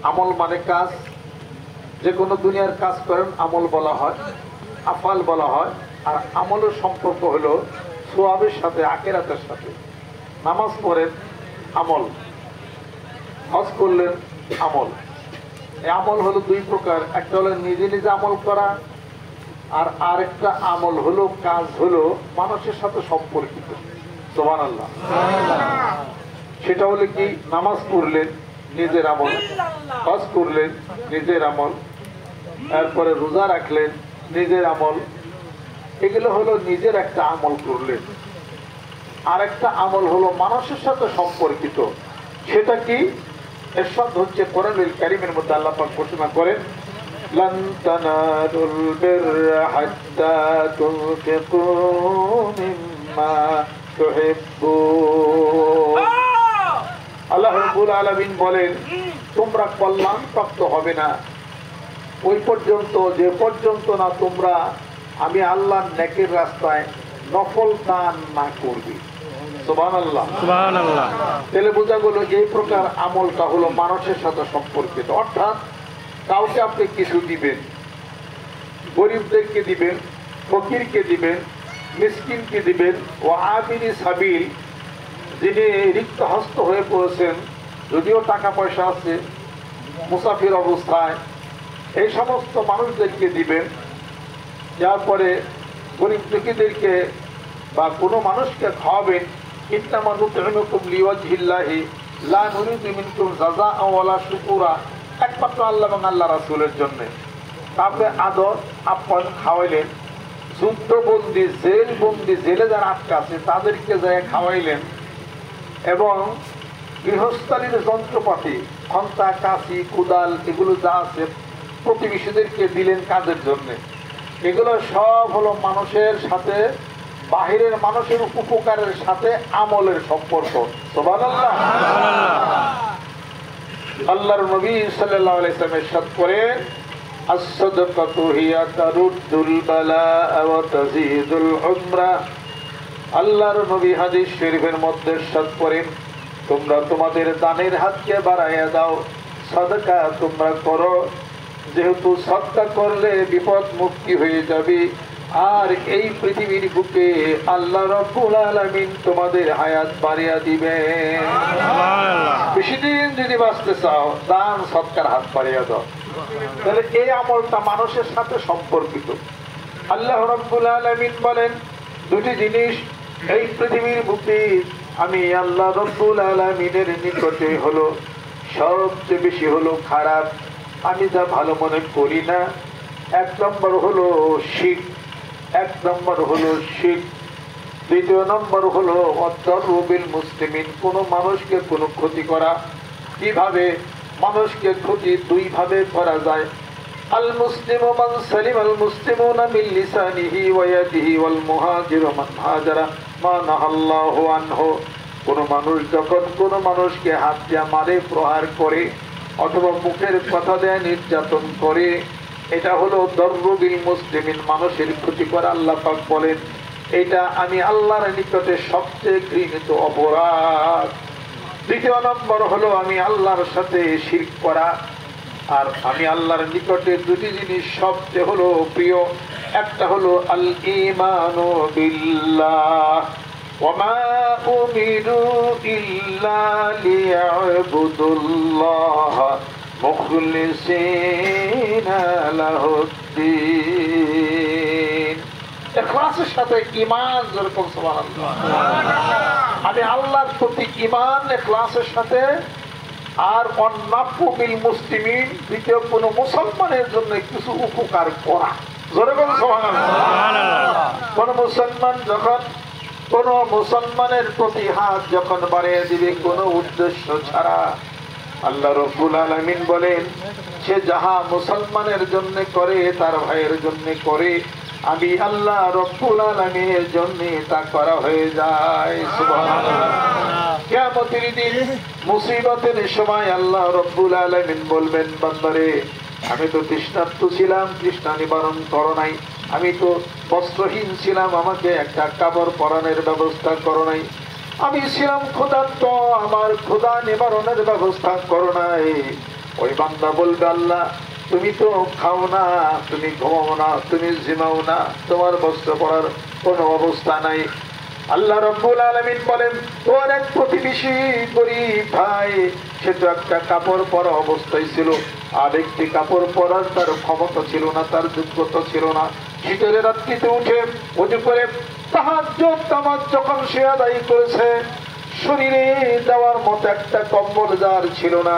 আমল মানে কাজ, যে কোনো দুনিয়ার কাজ করেন আমল বলা হয়, আফাল বলা হয়। আর আমলের সম্পর্ক হলো সোয়াবের সাথে, আখিরাতের সাথে। নামাজ পড়েন আমল, হজ করলেন আমল। এই আমল হলো দুই প্রকার, একটা হলো নিজে নিজে আমল করা, আর আরেকটা আমল হলো কাজ হলো মানুষের সাথে সম্পর্কিত। সুবহানাল্লাহ। সেটা হলো কি, নামাজ পড়লেন নিজের আমল, হজ করলেন নিজের আমল, এরপরে রোজা রাখলেন নিজের আমল। এগুলো হলো নিজের একটা আমল করলেন। আরেকটা আমল হলো মানুষের সাথে সম্পর্কিত। সেটা কি? ইরশাদ হচ্ছে কোরআনুল কারীমের মধ্যে আল্লাহ পাক ঘোষণা করেন, লান তানালুল বিররা হাত্তা তুনফিকু মিম্মা তুহিব্বুন। আল্লাহ রাব্বুল আলামিন বলেন, তোমরা কল্যাণ প্রাপ্ত হবে না ওই পর্যন্ত, যে পর্যন্ত না তোমরা আমি আল্লাহর নেকের রাস্তায় নফল দান না করবে। সুবহানাল্লাহ, সুবহানাল্লাহ। তাহলে বোঝা গেল এই প্রকার আমলটা হলো মানুষের সাথে সম্পর্কিত। অর্থাৎ কাউকে আপনি কিছু দিবেন, গরিবদেরকে দিবেন, ফকিরকে দিবেন, মিসকিনকে দিবেন, ও আবিরি সাবিল, যিনি রিক্ত হস্ত হয়ে পড়েছেন, যদিও টাকা পয়সা আছে, মুসাফির অবস্থায়, এই সমস্ত মানুষদেরকে দিবেন। তারপরে গরিব দুঃখীদেরকে বা কোনো মানুষকে খাওয়াবেন। ইন্নামা নুতঈমুকুম লিওয়াজহিল্লাহি লা নুরিদু মিনকুম জাযাআন ওয়ালা শুকুরা, একমাত্র আল্লাহ এবং আল্লাহ রাসূলের জন্য। তারপরে আদর আপ্যায়ন খাওয়াইলেন। যুদ্ধবন্দি, জেলবন্দি, জেলে যারা আটকা আছে তাদেরকে যায় খাওয়াইলেন। এবং গৃহস্থালীর যন্ত্রপাতি, খন্তা, কাঁচি, কুদাল, এগুলো যা আছে প্রতিবেশীদেরকে দিলেন কাজের জন্য। এগুলো সব হলো মানুষের সাথে, বাহিরের মানুষের উপকারের সাথে আমলের সম্পর্ক। সুবহানাল্লাহ। আল্লাহর নবী সাল্লাল্লাহু আলাইহি ওয়াসাল্লাম ইরশাদ করেন, আস-সাদাকাতু হিয়া তারুদ্দুল বালা'a ওয়া তাযীদুল উমরা। আল্লাহর নবী হাদিস শরীফের মধ্যে ইরশাদ করেন, তোমরা তোমাদের দানের হাতকে বাড়াইয়া দাও, সাদাকা তোমরা করো, যেহেতু সাদকা করলে বিপদ মুক্তি হয়ে যাবে। আর এই পৃথিবীর বুকে আল্লাহ রাব্বুল আলামিন তোমাদের হায়াত বাড়িয়ে দিবেন। বেশি দিন যদি বাঁচতে চাও, দান সৎকার হাত বাড়িয়ে দাও। তাহলে এই আমলটা মানুষের সাথে সম্পর্কিত। আল্লাহ রাব্বুল আলামিন বলেন, দুটি জিনিস এই পৃথিবীর বুকে আমি আল্লাহ রাব্বুল আলামিনের নিকটে হলো সবচেয়ে বেশি হলো খারাপ, আমি যা ভালো মনে করি না। এক নম্বর হলো শিরক, এক নম্বর হলো শিরক। দ্বিতীয় নম্বর হলো অদ্দরুবিল মুসলিমিন, কোনো মানুষকে কোনো ক্ষতি করা। কিভাবে মানুষকে ক্ষতি? দুই ভাবে করা যায়। আল মুসলিমু মান সালিম আল মুসলিমুনা মিন লিসানিহি ওয়া ইয়াদিহি ওয়াল মুহাজিরু মান হাজারা মা নাহাল্লাহু আনহু। কোনো মানুষ যখন কোনো মানুষকে হাত দিয়ে মারে, প্রহার করে, অথবা মুখের কথা দেয়, নির্যাতন করে, এটা হলো দররুবিল মুসলিমিন, মানুষের ক্ষতি করা। আল্লাহ পাক বলেন, এটা আমি আল্লাহর নিকটে সবচেয়ে ঘৃণিত অপরাধ। দ্বিতীয় নম্বর হলো আমি আল্লাহর সাথে শিরক করা। আর আমি আল্লাহর নিকটে দুটি জিনিস সবচেয়ে হলো প্রিয়। একটা হলো আল ঈমানু বিল্লাহ, ওয়ামা উমিরু ইল্লা লিয়া'বুদুল্লাহ মুখলিসিনা লাহুদ্দীন। ইখলাসের সাথে ঈমান, যেরকম সুবহানাল্লাহ। আমি আল্লাহর প্রতি ঈমান, ইখলাসের সাথে। আর অন্নাফুবিল মুসলিমিন, দ্বিতীয় কোন মুসলমানের জন্য কিছু উপকার করা। যেরকম সুবহানাল্লাহ। কোন মুসলমান যখন কোন মুসলমানের প্রতি হাত যখন বাড়িয়ে দিবে কোন উদ্দেশ্য ছাড়া, আল্লাহ রাব্বুল আলামিন বলেন, সে যাহা মুসলমানের জন্য করে, তার ভাইয়ের জন্য করে, আমি আল্লাহ রাব্বুল আলামিনের জন্য তা করা হয়ে যায়। সুবহানাল্লাহ। কিয়ামতের দিন মুসিবতের সময় আল্লাহ রাব্বুল আলামিন বলবেন, বান্দারে, আমি তো তৃষ্ণার্ত ছিলাম, তৃষ্ণা নিবারণ করো নাই। আমি তো বস্ত্রহীন ছিলাম, আমাকে একটা কাপড় পরানোর ব্যবস্থা করো নাই। আমি ছিলাম ক্ষুধার্ত, আমার ক্ষুধা নিবারণের ব্যবস্থা করো নাই। ওই বান্দা বলবে আল্লাহ তুমি তো খাও না, তুমি ঘুমাও না, তুমি জিমাও না, তোমার বস্ত্র পরার কোনো অবস্থা নাই। আল্লাহ রাব্বুল আলামিন বলেন ওর এক প্রতিবেশী গরীব ভাই, সে তো একটা কাপড় পরা অবস্থায় ছিল, আর একটি কাপড় পরার তার ক্ষমতা ছিল না, তার যোগ্যতা ছিল না। শীতের রাত্রিতে উঠে ওযু করে তাহাজ্জুদ নামাজ যখন সে আদায় করেছে, শরীরে দেওয়ার মতো একটা কম্বল যার ছিল না,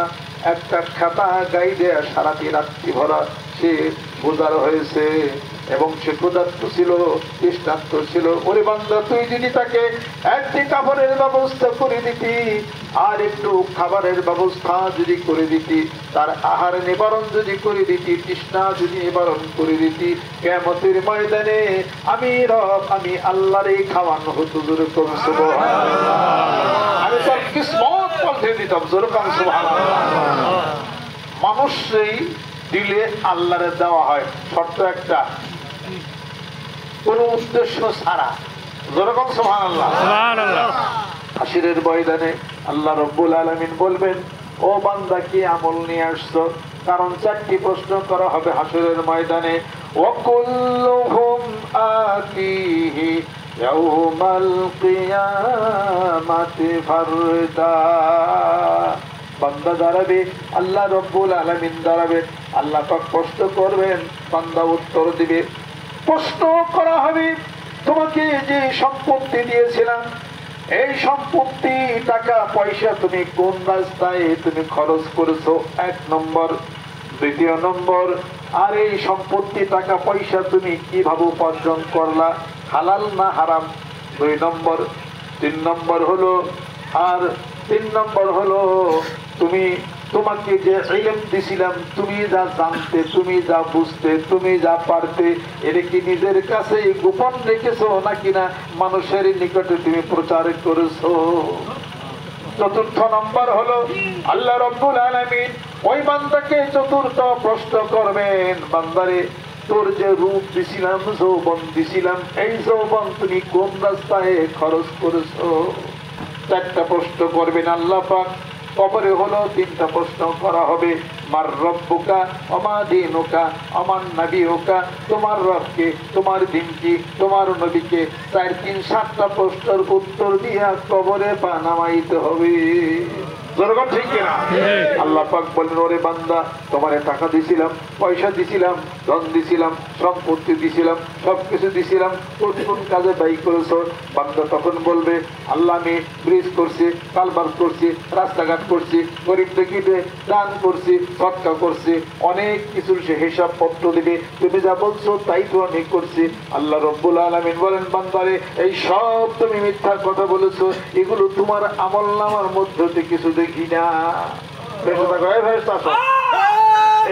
একটা খাতা গায়ে দেয়া সারাটি রাত্রি ভরা সে গুজার হয়েছে এবং সে ক্ষুধার্ত ছিল, তৃষ্ণার্ত ছিল। ওরে বান্দা তুই যদি তাকে একটি কাপড়ের ব্যবস্থা করে দিতি, আর একটু খাবারের ব্যবস্থা যদি করে দিতি, তার আহার নিবারণ যদি করে দিতি, তৃষ্ণা যদি নিবারণ করে দিতি, কিয়ামতের ময়দানে আমি রব, আমি আল্লাহর এই খাওয়ানো হতো। জোরে করুন সুবহানাল্লাহ। আমি তার কিসমত পাল্টে দিতাম। জোরে করুন সুবহানাল্লাহ। মানুষই দিলে আল্লাহরে দেওয়া হয়, শর্ত একটা, কোন উদ্দেশ্য ছাড়া। যেরকম সুবহানাল্লাহ সুবহানাল্লাহ। হাসরের ময়দানে আল্লাহ রাব্বুল আলামিন বলবেন ও বান্দা কি আমল নিয়ে আসছো? কারণ চারটি প্রশ্ন করা হবে হাসরের ময়দানে। ওয়াকুল্লুহুম আতিহি ইয়াউমাল কিয়ামাতি ফারদা। বান্দা দাঁড়াবে, আল্লাহ রাব্বুল আলামিন দাঁড়াবেন, আল্লাহ পাক প্রশ্ন করবেন, বান্দা উত্তর দিবে। প্রশ্ন করা হবে তোমাকে যে সম্পত্তি দিয়েছিলাম, এই সম্পত্তি টাকা পয়সা তুমি কোন রাস্তায় তুমি খরচ করেছো, 1 নম্বর। 2 নম্বর, আর এই সম্পত্তি টাকা পয়সা তুমি কিভাবে উপার্জন করলা, হালাল না হারাম, 2 নম্বর। 3 নম্বর হলো, আর 3 নম্বর হলো তোমাকে যে ইলম দিছিলাম, তুমি যা জানতে, তুমি যা বুঝতে, তুমি যা পারতে, এটা কি নিজের কাছে গোপন রেখেছো নাকি না মানুষের নিকটে তুমি প্রচার করেছো। 4 নম্বর হলো আল্লাহ রাব্বুল আলামিন ওই বান্দাকে 4টা প্রশ্ন করবেন, বান্দারে তোর যে রূপ দিছিলাম, যৌবন দিছিলাম, এই যৌবন তুমি কোন রাস্তায় খরচ করেছো। 4টা প্রশ্ন করবেন আল্লাহ পাক। কবরে হলো 3টা প্রশ্ন করা হবে, মার রব্বুকা ওমা দীনুকা ওমান নবিয়ুকা, তোমার রবকে, তোমার দিন কি, তোমার নবীকে। 4, 3, 7টা প্রশ্নের উত্তর দিয়া কবরে পা নামাইতে হবে। যেরকম ঠিক কিনা? আল্লাহ পাক বলেন ওরে বান্দা তোমারে টাকা দিছিলাম, পয়সা দিছিলাম, ধন দিছিলাম, সম্পত্তি দিছিলাম, সবকিছু দিছিলাম, কোন কোন কাজে ব্যয় করেছো। বান্দা তখন বলবে আল্লাহ আমি ব্রিজ করছি, কালভার্ট করছি, রাস্তাঘাট করছি, গরিব দুঃখীতে দান করছি, সদকা করছি, অনেক কিছুর সে হিসাব পত্র দিবে। তুমি যা বলছো তাই তো আমি করছি। আল্লাহ রাব্বুল আলামিন বলেন বান্দারে এই সব তুমি মিথ্যা কথা বলেছো, এগুলো তোমার আমলনামার মধ্যে কিছু দেখি না।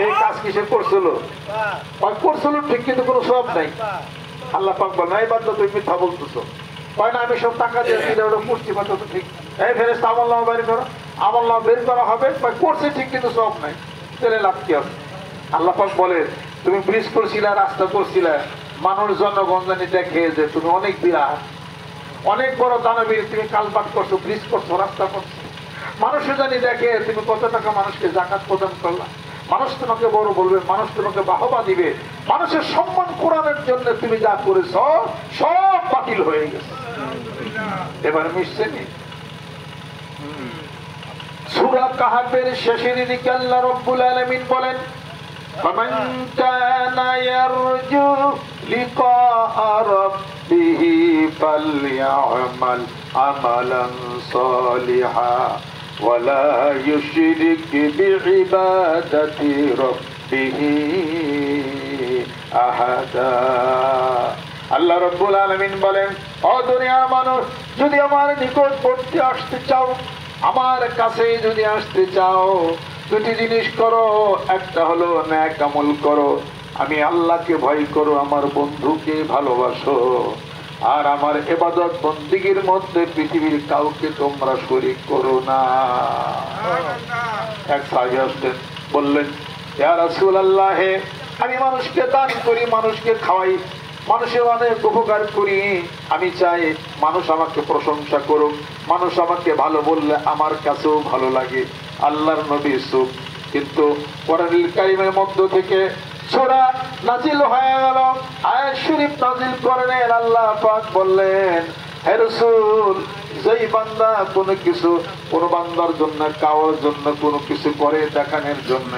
এই কাজ কিসে করছিল, করছিল ঠিক কিন্তু কোনো সব নাই। আল্লাহ পাক বলেন এই বান্দা তুমি মিথ্যা বলতেছো, কয় না আমি সব টাকা দিয়েছি, ওটা করছি, কথা তো ঠিক। এই ফেরেশতা আমলনামা বের করো, আমলনামা বের করা হবে, করছে ঠিক কিন্তু সব নাই, তাহলে লাভ কি আছে? আল্লাহ পাক বলে তুমি ব্রিজ করছিলা, রাস্তা করছিলা, মানুষ জনগণ জানি দেখে যে তুমি অনেক বিরাট, অনেক বড় দানবীর, তুমি কালভার্ট করছো, ব্রিজ করছো, রাস্তা করছো, মানুষে জানি দেখে তুমি কত টাকা মানুষকে জাকাত প্রদান করলা, মানুষ তোমাকে বড় বলবে, মানুষ তোমাকে বাহবা দিবে, মানুষের সম্মান কোরআনের জন্য তুমি যা করেছ সব বাতিল হয়ে গেছে। এবার মিশছে নি। সূরা কাহাফের শেষের দিকে আল্লাহ রাব্বুল আলামিন বলেন ফামান কানা ইয়ারজু লিকাআ রাব্বিহি ফালইআমাল আমালান সালিহা ওয়ালা ইউশরিক বিইবাদাতি রাব্বিহি আহাদা। আল্লাহ রাব্বুল আলামিন বলেন ও দুনিয়ার মানুষ, যদি আমার নিকটবর্তী আসতে চাও, আমার কাছে যদি আসতে চাও, 2টি জিনিস করো। একটা হলো নেক আমল করো, আমি আল্লাহকে ভয় করো, আমার বন্ধুকে ভালোবাসো, আর আমার ইবাদত বন্দেগীর মধ্যে পৃথিবীর কাউকে তোমরা শরীক করো না। এক সাহাবী আসলেন, বললেন ইয়া রাসূলুল্লাহ, আমি মানুষকে দান করি, মানুষকে খাওয়াই, মানুষের অনেক উপকার করি, আমি চাই মানুষ আমাকে প্রশংসা করুক, মানুষ আমাকে ভালো বললে আমার কাছেও ভালো লাগে। আল্লাহর নবী চুপ, কিন্তু কোরআনুল কারীমের মধ্য থেকে সূরা নাজিল হয়ে গেল, আয়াত শরীফ নাজিল করেন। আল্লাহ পাক বললেন, হে রাসূল, যেই বান্দা কোনো বান্দার জন্য, কারোর জন্য কোনো কিছু করে দেখানোর জন্য,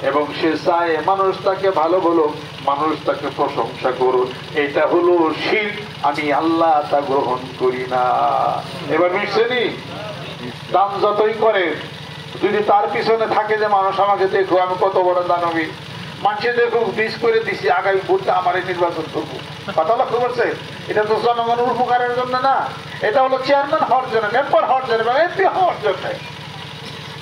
এবং সে চায় মানুষ তাকে ভালো বলুক, মানুষ তাকে প্রশংসা করুক, এটা হলো শিরক, আমি আল্লাহ তা গ্রহণ করি না। এবার মিশছেনি? দান যতই করে, যদি তার পিছনে থাকে যে মানুষ আমাকে দেখো আমি কত বড় দানবী, মানুষে দেখুক বিষ করে দিছি, আগামী ভোটটা আমারই নির্বাচন করবো, কথা লক্ষ্য করছে? এটা তো জনগণের উপকারের জন্য না, এটা হলো চেয়ারম্যান হওয়ার জন্য, মেম্বার হওয়ার জন্য, এমপি হওয়ার জন্য।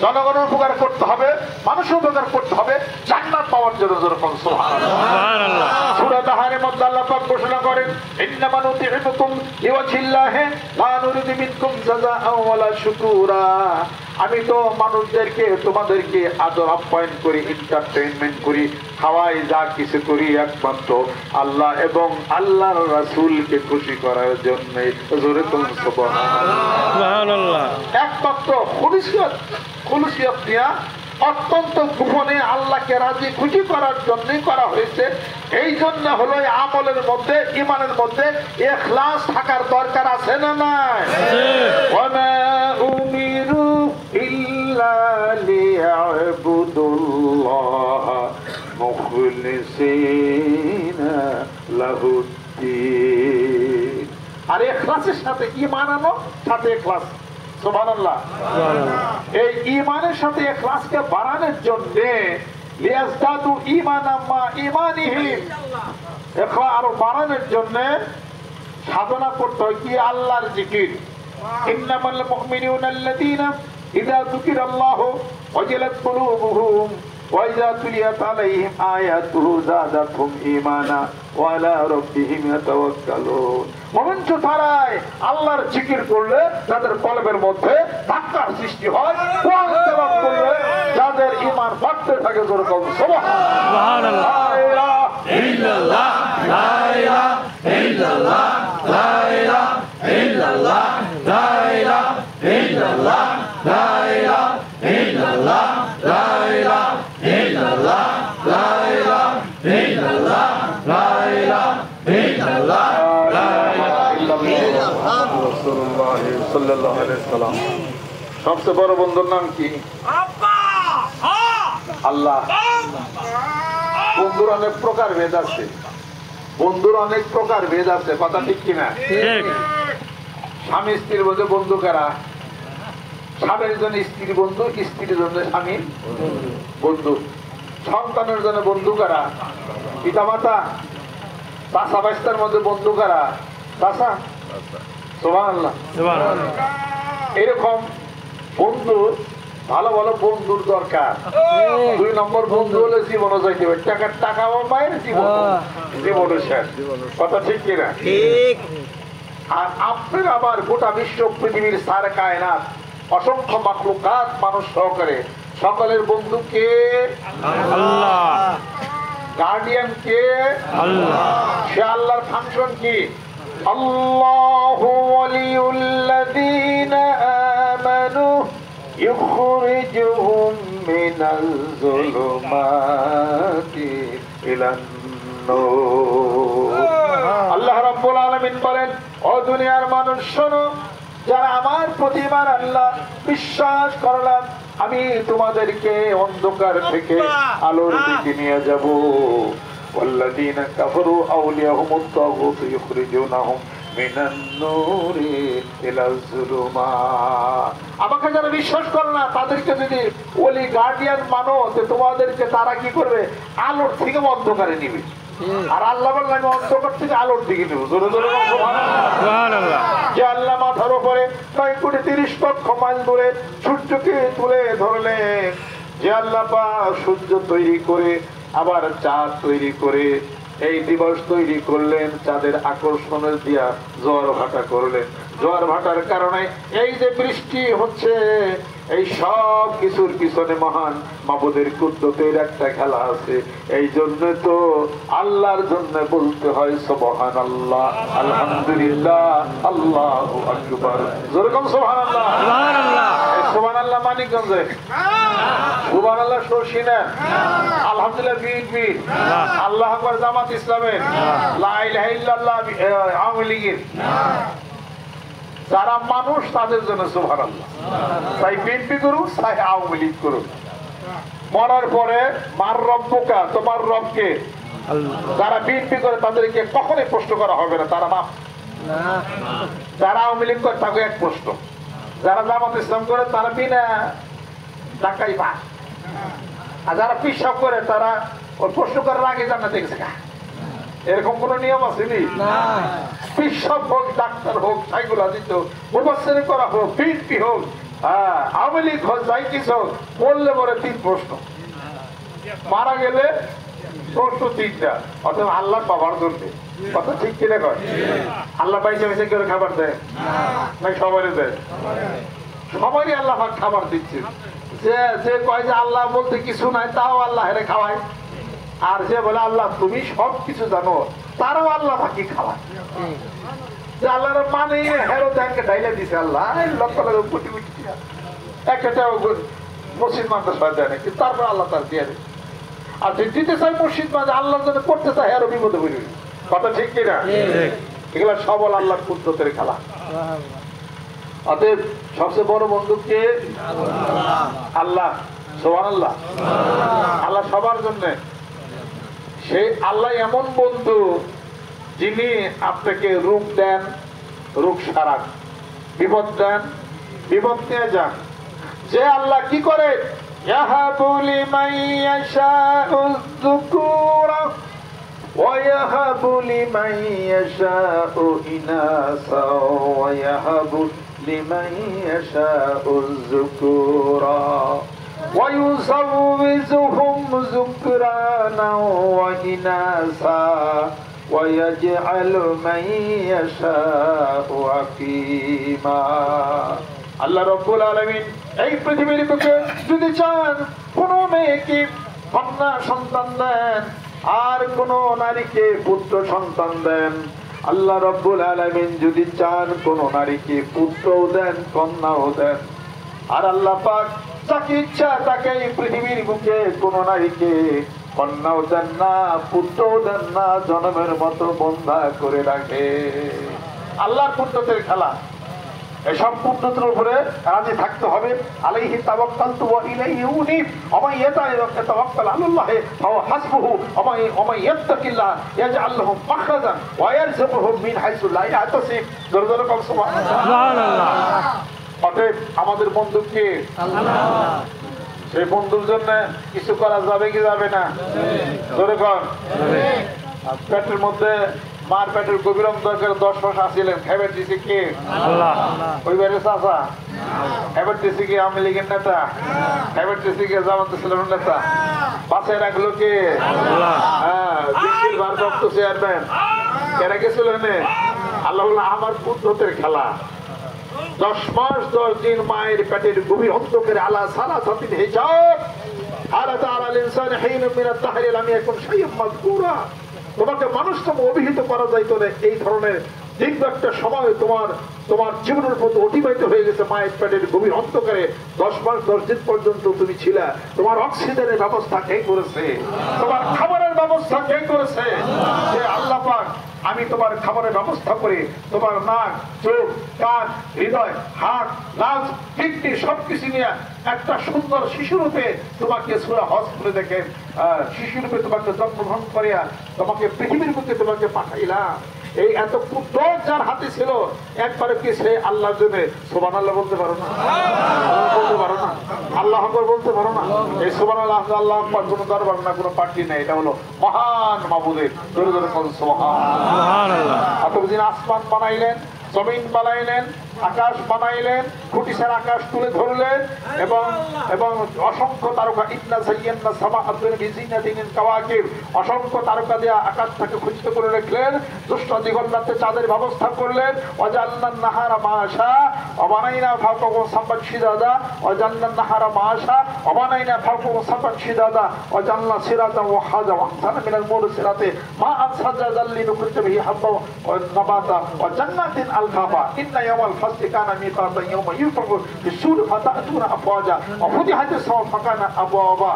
জনগণের উপকার করতে হবে, মানুষের উপকার করতে হবে, জান্নাত পাওয়ার জন্য। সুবহানাল্লাহ। সূরা তাহারের মধ্যে আল্লাহ পাক ঘোষণা করেন, ইন্নামা নুতি'মুকুম লিওয়াজহিল্লাহি লা নুরিদু মিনকুম জাযাআন ওয়ালা শুকুরা। আমি তো মানুষদেরকে, তোমাদেরকে আদর আপ্যায়ন করি, এন্টারটেইনমেন্ট করি, খাওয়াই, যা কিছু করি একমাত্র আল্লাহ এবং আল্লাহর রাসূলকে খুশি করার জন্য। জোরে বলুন সুবহানাল্লাহ। একমাত্র খুলুসিয়ত নিয়া অত্যন্ত গোপনে আল্লাহকে রাজি খুশি করার জন্যই করা হয়েছে। এই জন্য হলো এই আমলের মধ্যে, ইমানের মধ্যে ইখলাস থাকার দরকার আছে না নাই? ওয়ামা উমিরু ইল্লা লিয়াবুদুল্লাহ মুখলিসিনা লাহুদ্দিন। আর ইখলাসের সাথে ঈমান আনো, সাথে ইখলাস। সুবহানাল্লাহ। এই ঈমানের সাথে ইখলাসকে বাড়ানোর জন্য লিয়াজদাদু ঈমানাম মা ঈমানিহিম, ইখলাস আরো বাড়ানোর জন্য সাধনা করতে হয় কি? আল্লাহর জিকির। ইন্নামাল মুমিনুনা আল্লাযীনা ইযা যুকিরাল্লাহু ওয়াজিলাত কুলুবুহুম ওয়া ইযা তুলিয়াত আলাইহিম আয়াতুহু যাদাতহুম ঈমানা ওয়া আলা রাব্বিহিম ইয়াতাওয়াক্কালুন। মুমিন তারাই আল্লাহর জিকির করলে তাদের কলবের মধ্যে ধাক্কার সৃষ্টি হয়, কোরআন তেলাওয়াত করলে যাদের ঈমান বাড়তে থাকে। জোরে বলুন সুবহানাল্লাহ। লা ইলাহা ইল্লাল্লাহ, লা ইলাহা ইল্লাল্লাহ, লা ইলাহা ইল্লাল্লাহ, লা ইলাহা ইল্লাল্লাহ, লা ইলাহা ইল্লাল্লাহ, লা ইলাহা ইল্লাল্লাহ, লা ইলাহা ইল্লাল্লাহ, লা ইলাহা ইল্লাল্লাহ, লা ইলাহা ইল্লাল্লাহ রাসূলুল্লাহ সাল্লাল্লাহু আলাইহি ওয়াসাল্লাম। সবচেয়ে বড় বন্ধুর নাম কি? আল্লাহ। বন্ধুর অনেক প্রকার ভেদ আছে, বন্ধুর অনেক প্রকার ভেদ আছে, কথা ঠিক কিনা? স্বামী স্ত্রীর মধ্যে বন্ধু কারা? স্বামীর জন্য স্ত্রী বন্ধু, স্ত্রীর জন্য স্বামী বন্ধু। সন্তানের জন্য বন্ধু কারা? পিতা মাতা। চাচা বাইস্তার মধ্যে বন্ধু কারা? চাচা। সুবহানাল্লাহ। এরকম বন্ধু, ভালো ভালো বন্ধুর দরকার। 2 নম্বর বন্ধু হলে জীবনও যাইতে হবে, টাকাও পায়, জীবনও শেষ, কথা ঠিক কিনা? ঠিক। আর আপনার আবার গোটা বিশ্ব পৃথিবীর সারা কায়নাত, অসংখ্য মাখলুকাত মানুষ সহকারে সকলের বন্ধু কে? আল্লাহ। গার্ডিয়ান কে? আল্লাহ। সে আল্লাহর ফাংশন কি? আল্লাহু ওয়ালিউল্লাযীনা আমানু ইখরিজুহুম মিনাল যুলুমাতি ইলান নূর। আল্লাহ রাব্বুল আলামিন বলেন, ও দুনিয়ার মানুষ শোনো, যারা আমার প্রতি ঈমান আল্লাহ বিশ্বাস করলাম, আমি তোমাদেরকে অন্ধকার থেকে আলোর দিকে নিয়ে যাব। ওয়াল্লাযীনা কাফারু আউলিয়াহুমুত তাগুত ইখরিজুনাহুম মিনান নূরি ইলাজ যুলুমাত। আমাকে যারা বিশ্বাস করে না তাদেরকে যদি ওলি গার্ডিয়ান মানো, তো তোমাদেরকে তারা কি করবে? আলোর থেকে অন্ধকারে নিবে। আর আল্লাহ বললেন, আমি অন্ধকার থেকে আলোর দিকে নেব। জোরে জোরে সুবহানাল্লাহ। যে আল্লাহ মাথার উপরে 9.30 লক্ষ মাইল দূরে সূর্যকে তুলে ধরলেন, যে আল্লাহ পাক সূর্য তৈরি করে আবার চাঁদ তৈরি করে এই দিবস তৈরি করলেন, চাঁদের আকর্ষণের দিয়া জোয়ার ভাটা করলেন। জোয়ার ভাটার কারণে এই যে বৃষ্টি হচ্ছে, এই সব কিছুর পিছনে মহান মাবুদের কুদরতের একটা খেলা আছে। এই জন্য তো আল্লাহর জন্য বলতে হয় সুবহানাল্লাহ, আলহামদুলিল্লাহ, আল্লাহু আকবার। যেরকম সুবহানাল্লাহ, সুবহানাল্লাহ, সুবহানাল্লাহ মানিকগঞ্জে, সুবহানাল্লাহ শর্ষিনা, আলহামদুলিল্লাহ বিএনপি, আল্লাহু আকবার জামাত ইসলামের, লা ইলাহা ইল্লাল্লাহ আওয়ামী লীগের। যারা মানুষ তাদের জন্য সুবহানাল্লাহ। তাই বিএনপি করুন, তাই আওয়ামী লীগ করুন, মরার পরে মার রব্বুকা, তোমার রবকে। যারা বিএনপি করে তাদেরকে কখনোই প্রশ্ন করা হবে না, তারা মাফ। যারা আওয়ামী লীগ করে তাকে এক প্রশ্ন, যারা জামাত ইসলাম করে তারা বিনা টাকাই পায়। আর যারা পিসাব করে তারা ওই প্রশ্ন করার আগে জানা দেখছে। এরকম কোন নিয়ম আছে নি? পিসাব হোক, ডাক্তার হোক, সাইকোলজি হোক, মুফাসসির করা হোক, বিএনপি হোক, আওয়ামী লীগ হোক, যাই কিছু হোক, বললে পরে 3 প্রশ্ন, মারা গেলে প্রশ্ন 3টা। অথবা আল্লাহ পাবার জন্য কথা ঠিক কিনা কয়? আল্লাহ পাইছে পয়সা করে খাবার দেয় না? সবারই দেয়, সবারই আল্লাহ খাবার দিচ্ছে। যে কয় যে আল্লাহ বলতে কিছু নাই, তাও আল্লাহ হেরে খাওয়ায়। আর যে বলে আল্লাহ তুমি সব কিছু জানো, তারাও আল্লাহ বাকি খাওয়ায়। যে আল্লাহর মানে হেরো দেনকে ঢাইলে দিছে আল্লাহ লক্ষ লক্ষ কোটি কোটি একটা মসজিদ মাদ্রাসা দেয় না, কিন্তু তারপর আল্লাহ তার দিয়ে দেয়। আর যে দিতে চাই মসজিদ মাঝে আল্লাহর জন্য করতে চাই, হেরো বিপদে পড়ে। কথা ঠিক কিনা? এগুলা সবল আল্লাহর কুদরতের খেলা। অতএব সবচেয়ে বড় বন্ধুকে আল্লাহ, সুবহানাল্লাহ, আল্লাহ সবার জন্য। সেই আল্লাহ এমন বন্ধু যিনি আপনাকে রূপ দেন, রূপ সারান, বিপদ দেন, বিপদ নিয়ে যান। যে আল্লাহ কি করে, ইয়াহাবু লিমান ইয়াশাউ যুকুরা ওয়া ইয়াহাবু লিমান ইয়াশাউ ইনাসা ওয়া ইয়াহাবু লিমান ইয়াশাউ যুকুরা ওয়া ইউযাওযুহুম যুকরানা ওয়া ইনাসা ওয়া ইয়াজআলু মান ইয়াশাউ আকীমা। আল্লাহ রাব্বুল আলামিন এই পৃথিবীর বুকে যদি চান কোন মেয়েকে কন্যা সন্তান দেন, আর কোন নারীকে পুত্র সন্তান দেন। আল্লাহ রাব্বুল আলামিন যদি চান কোন নারীকে পুত্রও দেন, কন্যাও দেন। আর আল্লাহ পাক যাকে ইচ্ছা তাকে এই পৃথিবীর বুকে কোন নারীকে কন্যাও দেন না, পুত্রও দেন না, জন্মের মতো বন্ধা করে রাখে। আল্লাহর কুদরতের খেলা। এসব কুদরতের উপরে রাজি থাকতে হবে। আলাইহি তাওয়াক্কালতু ওয়া ইলাইহি উনীব। ওয়া ইয়াতাওয়াক্কাল আলাল্লাহি ফাহুয়া হাসবুহু ওয়া ইয়াত্তাকিল্লাহ ইয়াজআল লাহু মাখরাজান ওয়া ইয়ারযুকুহু মিন হাইসু লা ইয়াহতাসিব। জোরে জোরে বল সুবহানাল্লাহ। অতএব আমাদের বন্ধুকে আল্লাহ, সেই বন্ধুর জন্য কিছু করা যাবে কি যাবে না? জোরে কর। পেটের মধ্যে মার পেটের গভীর অন্তরে 10 মাস আসছিলেন, খাইবার দিছে কে? আল্লাহ। ওই বাড়ির চাচা খাইবার দিছে কি? আওয়ামী লীগের নেতা খাইবার দিছে কি? জামাত ইসলামের নেতা বাঁচায় রাখলো কে? আল্লাহ। হ্যাঁ, বিএনপির ভারপ্রাপ্ত চেয়ারম্যান কেন গেছিল এনে? আল্লাহ বলল আমার কুদরতের খেলা। 10 মাস 10 দিন মায়ের পেটের গভীর অন্তরে আলা সালাসাতিন হিজাব আলাদা আলাল ইনসান হিন মিন আত-তাহরির লাম ইয়াকুন শাইয়্যান মাযকুরা। তোমাকে মানুষতম অভিহিত করা যাইতো না। এই ধরনের দীর্ঘ একটা সময় তোমার জীবনের মতো অতিবাহিত হয়ে গেছে মায়ের পেটের গভীর অন্ধকারে। 10 মাস 10 দিন পর্যন্ত তুমি ছিলে। তোমার অক্সিজেনের ব্যবস্থা কে করেছে? তোমার খাবারের ব্যবস্থা কে করেছে? যে আল্লাহ পাক আমি তোমার খাবারের ব্যবস্থা করে তোমার নাক, চোখ, কান, হৃদয়, হাত, লাজ, কিডনি সবকিছু নিয়ে একটা সুন্দর শিশুরূপে তোমাকে সূরা হজ করে দেখেন, শিশুরূপে তোমাকে জন্মগ্রহণ করিয়া তোমাকে পৃথিবীর বুকে তোমাকে পাঠাইলাম। এই এত কুদরত যার হাতে ছিল, একবারে কি সে আল্লাহর জন্য সুবহানাল্লাহ বলতে পারো না? বলতে পারো না? আল্লাহু আকবার বলতে পারো না? এই সুবহানাল্লাহ, আল্লাহু আকবার কোনো দরবার না, কোনো পার্টি নাই। এটা হলো মহান মাবুদের। জোরে জোরে বলুন সুবহানাল্লাহ। এতদিন আসমান বানাইলেন, জমিন বানাইলেন, আকাশ বানাইলেন, খুঁটিসার আকাশ তুলে ধরলেন এবং এবং অসংখ্য তারকা ইন্না যায়্যানা সামা আদ-দুনিয়া বিজিনাতিন কাওয়াকিব, অসংখ্য তারকা দিয়ে আকাশটাকে খচিত করে রাখলেন। দুষ্ট দিগন্তে চাঁদের ব্যবস্থা করলেন। ওয়াজাল্লান নাহারা মাশা ওয়াবানাইনা ফাওকাহু সাবআন শিদাদা ওয়াজাল্লান নাহারা মাশা ওয়াবানাইনা ফাওকাহু সাবআন শিদাদা ওয়াজাল্লা সিরাতা ওয়া হাজা ওয়াহসানা মিনাল মুরসিলাতি মা আনসাজাল লিনুকুত বিহি হাব্বা ওয়া নাবাতা ওয়া জান্নাতিন আলফাফা ইন্না ইয়াওমাল ফাসলি কানা মিকাতান ইয়াওমা ইউফাকু বিসূর ফাতাতুনা আফওয়াজা ওয়া ফুতিহাতিস সামা ফাকানা আবওয়াবা।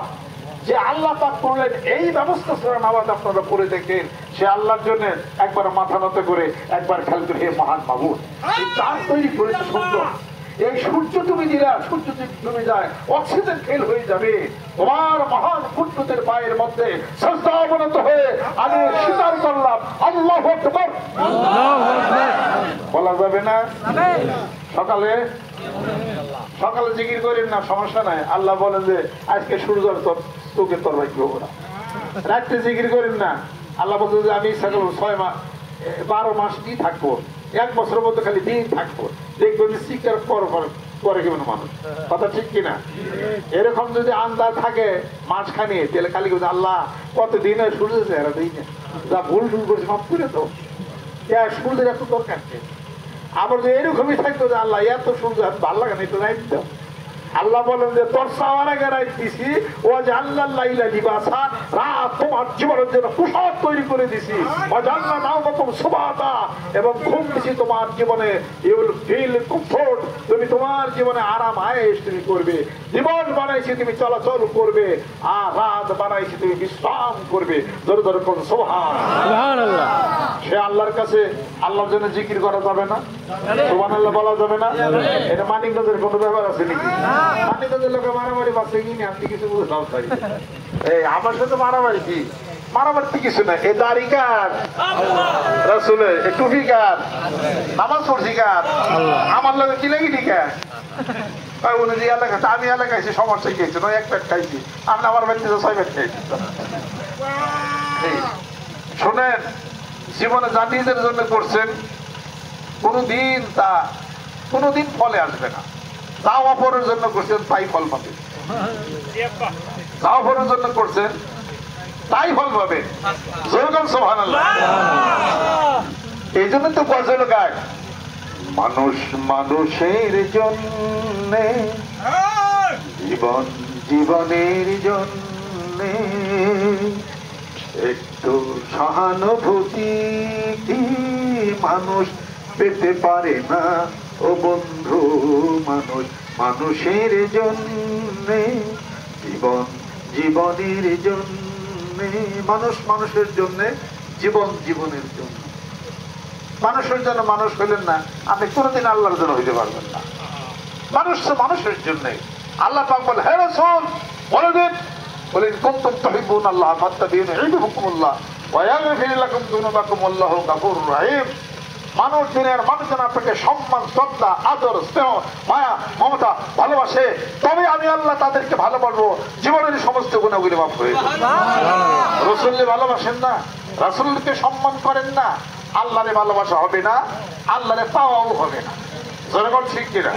যে আল্লাহ পাক করলেন এই ব্যবস্থা সূরা নাবাত আপনারা পড়ে দেখেন। সে আল্লাহর জন্য একবার মাথা নত করে একবার খেয়াল করে, হে মহান মাবুদ, এই চাঁদ তৈরি করেছে সুন্দর, এই সূর্য তুমি দিলা, সূর্য তুমি যায় অক্সিজেন ফেল হয়ে যাবে, তোমার মহান কুদরতের পায়ের মধ্যে সাজদা অবনত হয়ে আমি স্বীকার করলাম আল্লাহু আকবার। বলা যাবে না? সকালে সকালে জিকির করেন না, সমস্যা নাই। আল্লাহ বলেন যে আজকে সূর্যের তোকে তোর রাখবো না। রাত্রে জিকির করেন না, আল্লাহ বলছে যে আমি ইচ্ছা করবো 6 মাস 12 মাস কি থাকবো, 1 বছরের মধ্যে খালি দিন থাকবো, দেখবেন শিকার করে কেমন মানুষ। কথা ঠিক কিনা? এরকম যদি আন্দাজ থাকে মাঝখানে, তাহলে খালি আল্লাহ কতদিন সূর্য চেহারা দিই না, যা ভুল ভুল করছে সব করে তো সূর্যের এত দরকার নেই। আবার যে এরকমই থাকতো যে আল্লাহ এত সূর্য ভালো লাগে না, একটু রাইট দাও। আল্লাহ বলেন যে তোর চাওয়ার আগে রাইট দিছি, ও যে আল্লাহ লাইলা লিবাসা, রাত তোমার জীবনের জন্য পোশাক তৈরি করে দিছি, ও জান্নাত নাওমাকুম সুবাতা, এবং ঘুম দিছি তোমার জীবনে, ইউ উইল ফিল কমফোর্ট, তুমি তোমার জীবনে আরাম আয়েশ তুমি করবে। দিবস বানাইছি তুমি চলাচল করবে, আর রাত বানাইছি তুমি বিশ্রাম করবে। জোরে জোরে কোন সুবহানাল্লাহ। সে আল্লাহর কাছে আল্লাহর জন্য জিকির করা যাবে না, সুবহানাল্লাহ বলা যাবে না? এটা মানিকগঞ্জের কোনো ব্যাপার আছে নাকি? মানিকগঞ্জের লোকে মারামারি বাঁচছে কিনে আপনি কিছু বুঝলাম তাই। এই আমার সাথে মারামারি কি? মারামারি কিছু না। এ দাড়ি কার? রাসূলের। এ টুপি কার? নামাজ পড়ছি কার? আমার লোকে কি লাগি ঠিক আছে? উনি যে এলাকা, আমি এলাকা খাইছি, সমস্যা খেয়েছি নয়, 1 প্লেট খাইছি, আমি আমার বাড়িতে 6 প্লেট খাইছি। শোনেন, জীবনে যা নিজের জন্য করছেন কোনদিন ফলে আসবে না। যা অপরের জন্য করছেন তাই ফল পাবে, যা অপরের জন্য করছেন তাই ফল পাবে। যেরকম সুবহানাল্লাহ। এই জন্য তো গজল গায়, মানুষ মানুষের জন্য, জীবন জীবনের জন্য, একটু সহানুভূতি কি মানুষ পেতে পারে না ও বন্ধু। মানুষ মানুষের জন্য, জীবন জীবনের জন্য, মানুষ মানুষের জন্য, জীবন জীবনের জন্য। মানুষের জন্য মানুষ হইলেন না, আপনি কোনোদিন আল্লাহর জন্য হইতে পারবেন না। মানুষ তো মানুষের জন্য। আল্লাহ পাক বলে, হে রাসূল বলে দিন, বলেন কুনতুম তুহিব্বুনাল্লাহ ফাত্তাবিউনি ইউহিব্বুকুমুল্লাহ ওয়া ইয়াগফির লাকুম যুনুবাকুম আল্লাহু গফুরুর রহিম। মানুষ দুনিয়ার মানুষজন আপনাকে সম্মান, শ্রদ্ধা, আদর, স্নেহ, মায়া, মমতা, ভালোবাসে, তবে আমি আল্লাহ তাদেরকে ভালোবাসবো, জীবনের সমস্ত গুণাগুলি মাফ হয়ে যাবে। রাসূলকে ভালোবাসেন না, রাসূলকে সম্মান করেন না, আল্লাহরে ভালোবাসা হবে না, আল্লাহরে পাওয়াও হবে না। জনগণ ঠিক কিনা?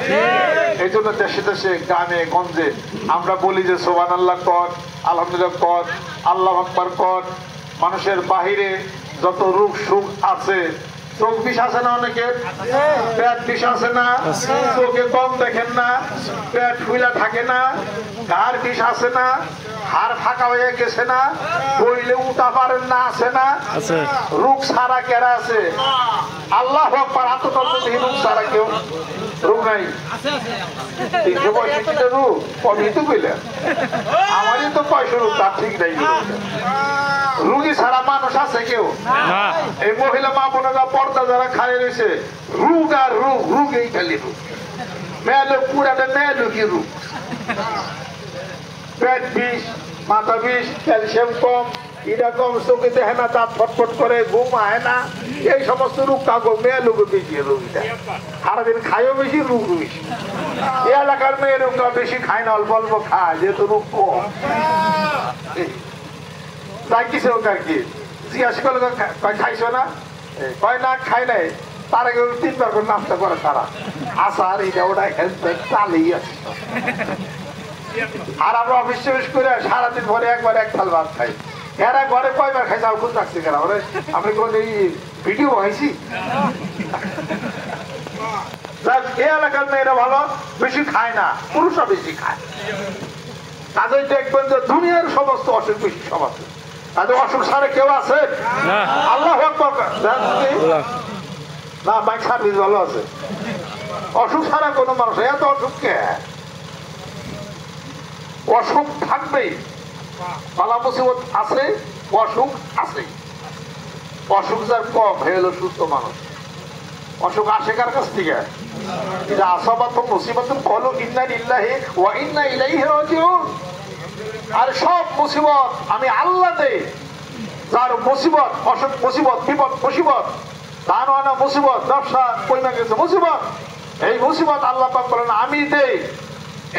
এই জন্য দেশে দেশে গ্রামে গঞ্জে আমরা বলি যে সুবহানাল্লাহ কর, আলহামদুলিল্লাহ কর, আল্লাহু আকবার কর। মানুষের বাহিরে যত রোগ সুখ আছে, চোখ বিষ আছে না, অনেকের পেট বিষ আছে না, চোখে কম দেখেন না, পেট ফুলা থাকে না, ঘাড় বিষ আছে না, হাড় ফাঁকা হয়ে গেছে না, বইলে উঠা পারেন না, আছে না? রোগ সারা কেরা আছে? আল্লাহ আকবার। রোগ সারা কেউ রোগ নাই? 365 রোগ কমই তো কইলেন, আমারই তো 500 রোগ, তার ঠিক নাই। রোগী ছাড়া মানুষ আছে কেউ? এই মহিলা মা বোনেরা পর্দা যারা খায় রয়েছে, রোগ আর রোগ, রোগেই খালি রোগ। মেয়ে পুরাটা মেয়ে কি রোগ, পেট বিষ, মাথা বিষ, ক্যালসিয়াম কম, এটা কম, চোখে দেখে না, দাঁত ফটফট করে, ঘুম হয় না, এই সমস্ত রোগ কাগো মেয়ে লোকে বেশি। রোগীটা সারাদিন খাইও বেশি, রোগ বেশি। এই এলাকার মেয়ে রোগটা বেশি খায় না, অল্প অল্প খায়, যেহেতু রোগ কম। তাই কিছু আর কি জিজ্ঞাসা করলো, খাইছো না? কয় না, খাই নাই। তার আগে 3 বার করে নাস্তা করে তারা আসার এটা ওটা খেলতে চালিয়ে আছে। আর আমরা অফিস শেষ করে সারাদিন ভরে একবার এক থাল ভাত খাই। এরা ঘরে কয়বার খাইছে আগুন রাখছে কেন? আমি কোন এই ভিডিও হয়েছি? এই এলাকার মেয়েরা ভালো, বেশি খায় না, পুরুষরা বেশি খায়। তাদের দেখবেন যে দুনিয়ার সমস্ত অসুখ বেশি সব আছে। তাদের অসুখ ছাড়া কেউ আছে? আল্লাহ না, বাইক সার্ভিস ভালো আছে। অসুখ ছাড়া কোনো মানুষ এত অসুখ কে? অসুখ থাকবেই, বালা মুসিবত আছে, অসুখ আছে। অসুখ যার কম হয়ে হলো সুস্থ মানুষ। অসুখ আসে কার কাছ থেকে? আর সব মুসিবত আমি আল্লাহ দেই। যার মুসিবত, অসুখ মুসিবত, বিপদ মুসিবত, দান আনা মুসিবত, ব্যবসা কইমা গেছে মুসিবত, এই মুসিবত আল্লাহ পাক বলেন আমি দেই।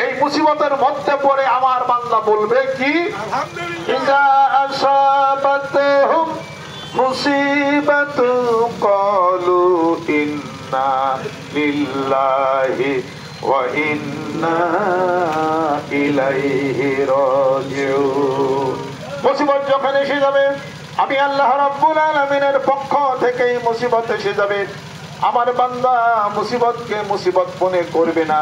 এই মুসিবতের মধ্যে পড়ে আমার বান্দা বলবে কি? ইজা আসাবাতহুম মুসিবাতু ক্বালু ইন্না লিল্লাহি ওয়া ইন্না ইলাইহি রাজিউন। মুসিবত যখন এসে যাবে, আমি আল্লাহ রাব্বুল আলামিনের পক্ষ থেকে মুসিবত এসে যাবে। আমার বান্দা মুসিবতকে মুসিবত মনে করবে না,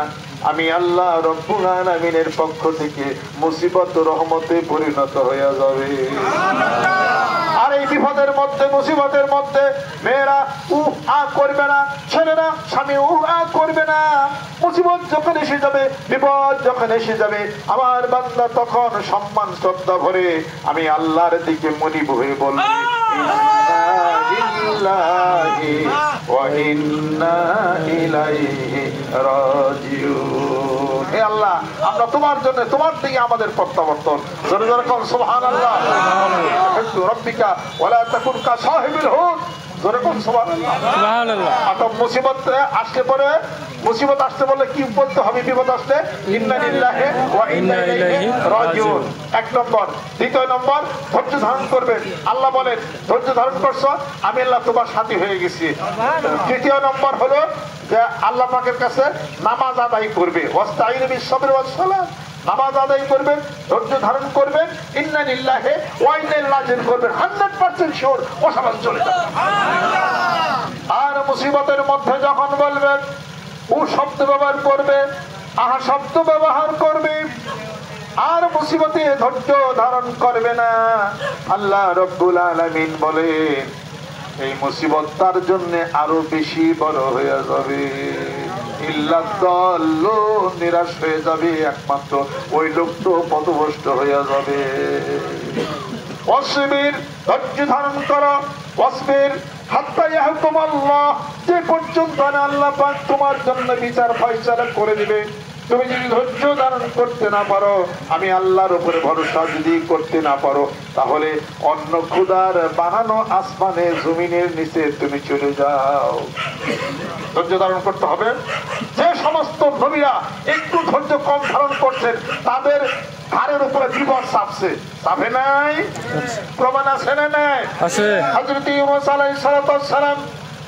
আমি আল্লাহ রাব্বুল আলামিনের পক্ষ থেকে মুসিবত রহমতে পরিণত হয়ে যাবে। আর এই বিপদের মধ্যে, মুসিবতের মধ্যে মেয়েরা উহ আ করবে না, ছেলেরা স্বামী উহ আ করবে না। মুসিবত যখন এসে যাবে, বিপদ যখন এসে যাবে, আমার বান্দা তখন সম্মান শ্রদ্ধা ভরে আমি আল্লাহর দিকে মনিব হয়ে বলবে হে আল্লাহ, আমরা তোমার জন্য, তোমার দিকে আমাদের প্রত্যাবর্তন। জোরে জোরে কোন সুবহানাল্লাহ। রব্বিকা ওয়ালা তাকুন কা সাহিবিল হুদ। জোরে কোন সুবহানাল্লাহ। আতো মুসিবত আসলে পরে, মুসিবত আসতে বলে কি বলতে হবে? বিপদ আসলে ইন্না লিল্লাহি ওয়া ইন্না ইলাইহি রাজিউন। 1 নম্বর। 2 নম্বর, ধৈর্য ধারণ করবেন। আল্লাহ বলেন ধৈর্য ধারণ করছো, আমি আল্লাহ তোমার সাথী হয়ে গেছি। 3 নম্বর হলো যে আল্লাহ পাকের কাছে নামাজ আদায় করবে। ওয়াস্তাইনু বিস সাবরি ওয়াস সালাত। নামাজ আদায় করবেন, ধৈর্য ধারণ করবেন, ইন্না লিল্লাহি ওয়া ইন্না ইলাইহি রাজিউন করবেন। 100% শিওর অসাবান চলে যাবে। আর মুসিবতের মধ্যে যখন বলবেন, ও শব্দ ব্যবহার করবে, আহা শব্দ ব্যবহার করবে, আর মুসিবতে ধৈর্য ধারণ করবে না। আল্লাহ রাব্বুল আলামিন বলেন এই মুসিবত তার জন্য আরো বেশি বড় হয়ে যাবে। নিরাশ হয়ে যাবে, একমাত্র ওই লোক তো পথভ্রষ্ট হয়ে যাবে। অসবির, ধৈর্য ধারণ করো। অসবির হাত্তা ইয়াহকুম আল্লাহ, যে পর্যন্ত আল্লাহ পাক তোমার জন্য বিচার ফয়সালা করে দিবে। তুমি যদি ধৈর্য ধারণ করতে না পারো, আমি আল্লাহর উপরে ভরসা যদি করতে না পারো, তাহলে অন্য খোদার বানানো আসমানে জমিনের নিচে তুমি চলে যাও। ধৈর্য ধারণ করতে হবে। যে সমস্ত নবীরা একটু ধৈর্য কম ধারণ করছেন, তাদের ঘাড়ের উপরে বিপদ চাপছে, চাপে নাই? প্রমাণ আছে না নাই? হযরত ইউনূস আলাইহিস সালাম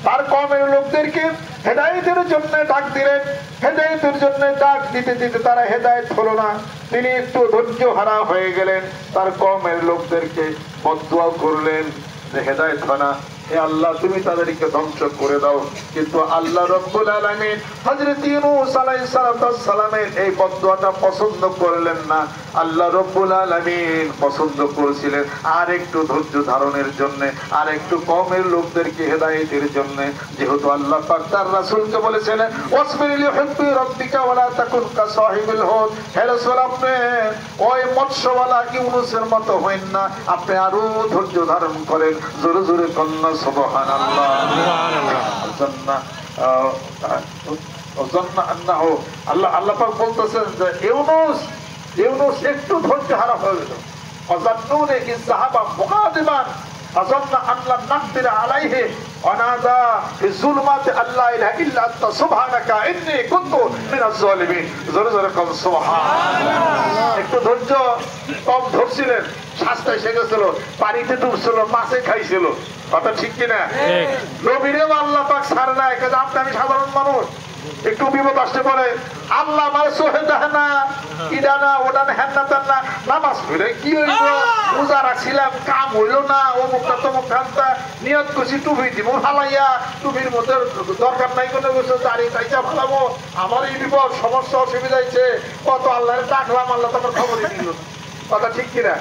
তার কওমের লোকদেরকে হেদায়েতের জন্য ডাক দিলেন। হেদায়েতের জন্য ডাক দিতে দিতে তারা হেদায়েত হলো না। তিনি একটু ধৈর্য হারা হয়ে গেলেন। তার কওমের লোকদেরকে বদদুয়া করলেন যে হেদায়েত হয় না, হে আল্লাহ তুমি তাদেরকে ধ্বংস করে দাও। কিন্তু আল্লাহ রাব্বুল আলামিন হযরত ইউনূস আলাইহিস সালামের এই বদদুয়াটা পছন্দ করলেন না। আল্লাহ রাব্বুল আলামিন পছন্দ করেছিলেন আর একটু ধৈর্য ধারণের জন্য, আর একটু কওমের লোকদেরকে হেদায়েতের জন্য। যেহেতু আল্লাহ পাক তার রাসূলকে বলেছিলেন ওয়াসবির লিহুব্বি রাব্বিকা ওয়ালা তাকুন কা সাহিবিল হুদ, হে রাসূল আপনি ওই মৎস্যওয়ালা ইউনূসের মতো হইন না, আপনি আরো ধৈর্য ধারণ করেন। জোরে জোরে কন্যা সুবহানাল্লাহ। আল্লাহ পাক বলতেছেন যে ইউনূস একটু ধৈর্য হারা হয়ে গেল। অযান্নুনে ইয যাহাবা মুকাযিবান আযান্না আন লা নাকদির আলাইহি ওয়ানাদা ফি যুলমাতি আল্লা ইলাহা ইল্লা আনতা সুবহানাকা ইন্নী কুনতু মিনাজ জালিমিন। জোরে জোরে কম সুবহানাল্লাহ। একটু ধৈর্য কম ধরছিলেন, শাস্তি এসে গেছিল, পানিতে ডুবছিল, মাছে খাইছিল, কথা ঠিক কিনা? নবীরেও আল্লাহ পাক ছাড়ে না। আপনি আমি সাধারণ মানুষ, একটু বিপদ আসতে পারে, আল্লাহ আমার সোহে দেখে না, ইডা না ওটা না, হ্যান না তার না, নামাজ পড়ে কি হইল, রোজা রাখছিলাম কাম হইল না, অমুকটা তমুক খানটা নিয়ত করছি টুপি দিব হালাইয়া, টুপির মধ্যে দরকার নাই কোনো কিছু, দাঁড়িয়ে চাইছা ভালাবো, আমার এই বিপদ সমস্যা অসুবিধা হয়েছে, কত আল্লাহরে ডাকলাম, আল্লাহ তোমার খবরই নিল। কথা ঠিক কিনা?